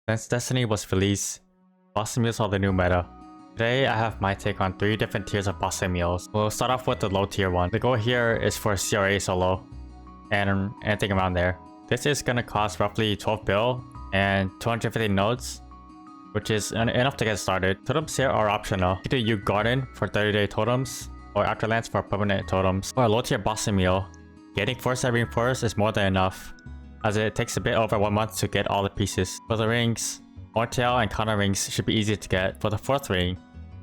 Since Destiny was released, bossing meals are the new meta. Today I have my take on 3 different tiers of bossing meals. We'll start off with the low tier one. The goal here is for CRA solo and anything around there. This is gonna cost roughly 12 bill and 250 nodes, which is enough to get started. Totems here are optional. You can do Garden for 30-day totems or Afterlands for permanent totems. For a low tier bossing meal, getting Force and Reinforce is more than enough, as it takes a bit over 1 month to get all the pieces. For the rings, Mortail and counter rings should be easy to get. For the 4th ring,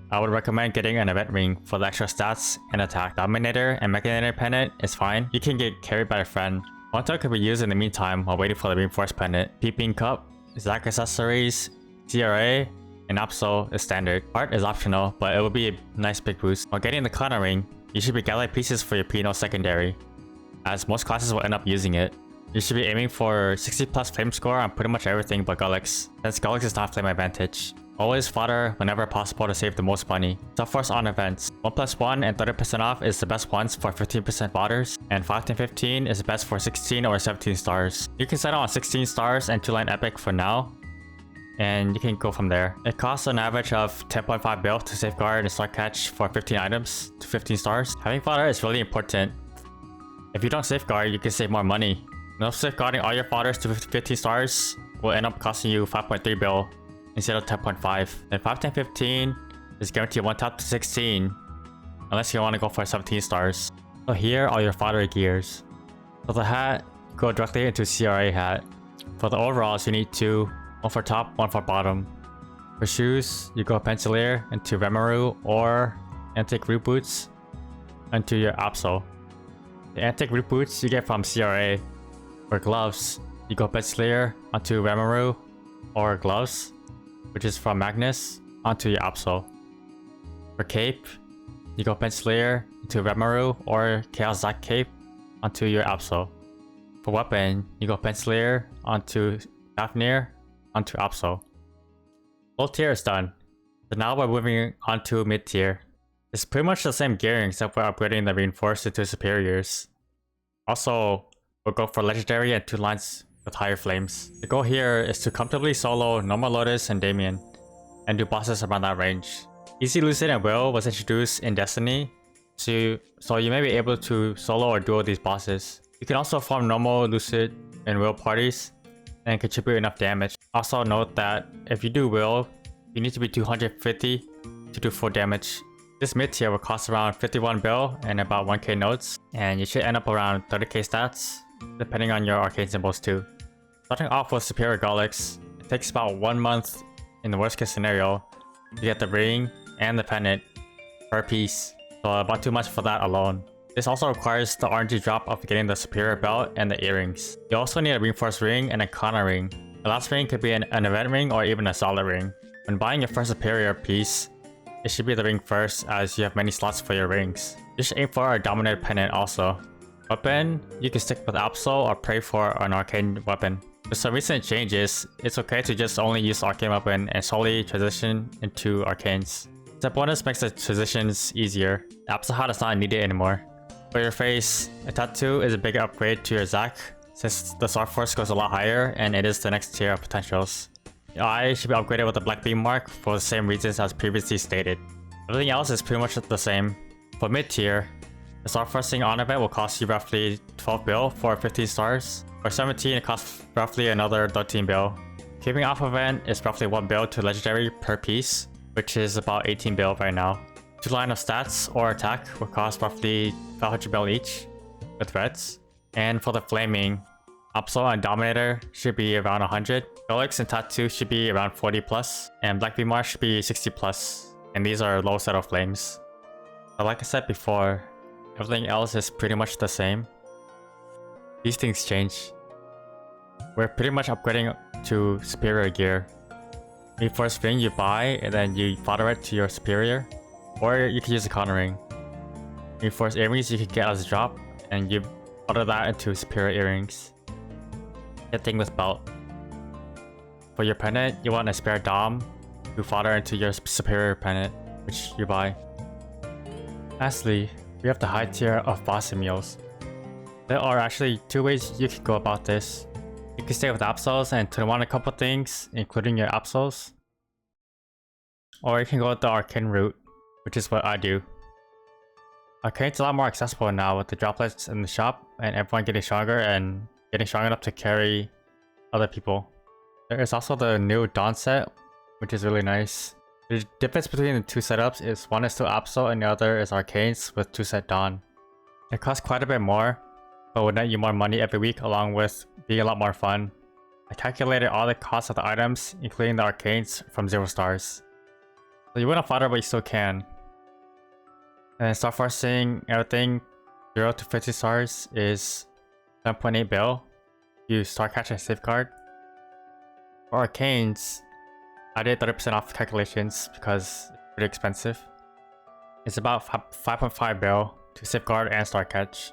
I would recommend getting an event ring for the extra stats and attack. Dominator and Mechanator Pendant is fine. You can get carried by a friend. Mortail could be used in the meantime while waiting for the Reinforced Pendant. Peeping Cup, Zac Accessories, CRA, and Absol is standard. Art is optional, but it will be a nice big boost. While getting the counter ring, you should be gathering pieces for your Pino secondary, as most classes will end up using it. You should be aiming for 60 plus flame score on pretty much everything but Gullix, since Gullix is not flame advantage. Always fodder whenever possible to save the most money. Subforce on events. 1+1 and 30% off is the best ones for 15% fodders, and 5 and 15 is best for 16 or 17 stars. You can settle on 16 stars and 2-line epic for now, and you can go from there. It costs an average of 10.5 bill to safeguard and start catch for 15 items to 15 stars. Having fodder is really important. If you don't safeguard, you can save more money. No safeguarding all your fodders to 15 stars will end up costing you 5.3 bill instead of 10.5. Then 5, 10, 15 is guaranteed 1 top to 16 unless you want to go for 17 stars. So here are your fodder gears. For the hat, go directly into CRA hat. For the overalls, you need 2, 1 for top, 1 for bottom. For shoes, you go Pencilier into Remaru or Antique Root Boots into your Absol. The Antique Root Boots you get from CRA. For gloves, you go Pencilier onto Remaru or gloves, which is from Magnus, onto your Absol. For cape, you go Pencilier into Remaru or Chaos Zac cape onto your Absol. For weapon, you go Pencilier onto Fafnir onto Absol. Low tier is done. So now we're moving on to mid tier. It's pretty much the same gearing except for upgrading the reinforced into superiors. Also, we'll go for legendary and 2 lines with higher flames. The goal here is to comfortably solo normal Lotus and Damien and do bosses around that range. Easy Lucid and Will was introduced in Destiny, so you may be able to solo or duo these bosses. You can also form normal Lucid and Will parties and contribute enough damage. Also note that if you do Will, you need to be 250 to do full damage. This mid tier will cost around 51 bill and about 1k nodes, and you should end up around 30k stats, depending on your arcane symbols too. Starting off with Superior Gullix, it takes about 1 month in the worst case scenario to get the ring and the pendant per piece, so about 2 months for that alone. This also requires the RNG drop of getting the Superior Belt and the earrings. You also need a Reinforced ring and a counter ring. The last ring could be an event ring or even a solid ring. When buying your first Superior piece, it should be the ring first, as you have many slots for your rings. You should aim for a Dominator pendant also. Weapon, you can stick with Absol or pray for an arcane weapon. With some recent changes, it's okay to just only use arcane weapon and solely transition into arcanes. Step bonus makes the transitions easier. Absol hat is not needed anymore. For your face, a tattoo is a big upgrade to your Zac, since the Sword Force goes a lot higher and it is the next tier of potentials. Your eye should be upgraded with a black beam mark for the same reasons as previously stated. Everything else is pretty much the same. For mid tier, the Sword Forcing on event will cost you roughly 12 bill for 15 stars. For 17, it costs roughly another 13 bill. Keeping off event is roughly 1 bill to legendary per piece, which is about 18 bill right now. 2 line of stats or attack will cost roughly 500 bill each with reds. And for the flaming, Absol and Dominator should be around 100. Gullix and Tattoo should be around 40 plus, and Black Beam should be 60 plus. And these are low set of flames. But like I said before, everything else is pretty much the same. These things change. We're pretty much upgrading to superior gear. Reinforced ring you buy and then you fodder it to your superior, or you can use a counter ring. Reinforced earrings you can get as a drop, and you fodder that into superior earrings. Same thing with belt. For your pendant, you want a spare dom to fodder into your superior pendant, which you buy. Lastly, we have the high tier of bossing meals. There are actually 2 ways you can go about this. You can stay with Absols and turn on a couple things, including your Absols. Or you can go with the Arcane route, which is what I do. Arcane's a lot more accessible now with the droplets in the shop and everyone getting stronger and getting strong enough to carry other people. There is also the new Dawn set, which is really nice. The difference between the two setups is one is still Absol and the other is Arcanes with 2-set Dawn. It costs quite a bit more, but would net you more money every week along with being a lot more fun. I calculated all the costs of the items, including the Arcanes, from 0 stars. So you wouldn't fodder, but you still can. And star forcing everything 0 to 50 stars is 7.8 bill. You star catch and safeguard. For Arcanes, I did 30% off calculations because it's pretty expensive. It's about 5.5 bill to safeguard and star catch.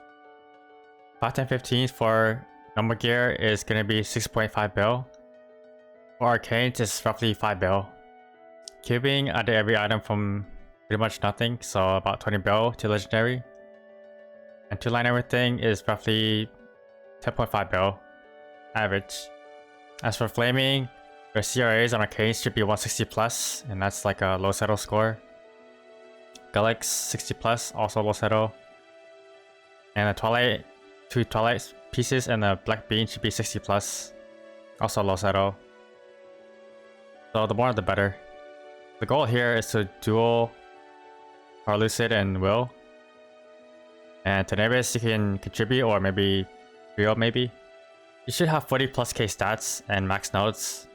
5, 10, 15 for number gear is gonna be 6.5 bill. For Arcanes, it's roughly 5 bill. Cubing, I did every item from pretty much nothing, so about 20 bill to legendary. And 2-line everything is roughly 10.5 bill average. As for flaming, your CRAs on Arcanes should be 160 plus, and that's like a low settle score. Gulix 60 plus, also low settle. And the Twilight, 2 Twilight pieces and the Black Bean should be 60 plus, also low settle. So the more the better. The goal here is to duel Lucid and Will. And to Nevis you can contribute or maybe Rio maybe. You should have 40 plus K stats and max nodes.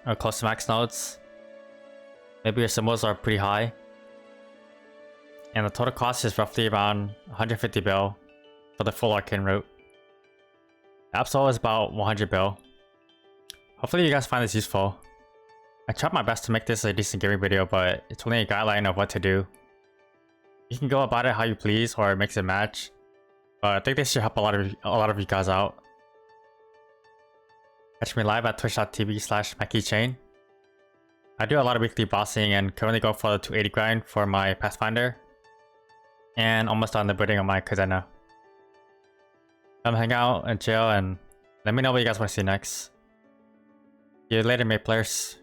Or close to max nodes. Maybe your symbols are pretty high. And the total cost is roughly around 150 bill for the full Arcane route. Absol is about 100 bill. Hopefully you guys find this useful. I tried my best to make this a decent gaming video, but it's only a guideline of what to do. You can go about it how you please or mix and match, but I think this should help a lot of you guys out. Catch me live at twitch.tv/MyKeychain. I do a lot of weekly bossing and currently go for the 280 grind for my Pathfinder, and almost done the building on my Kazena. Come hang out and chill and let me know what you guys want to see next. See you later, mate players.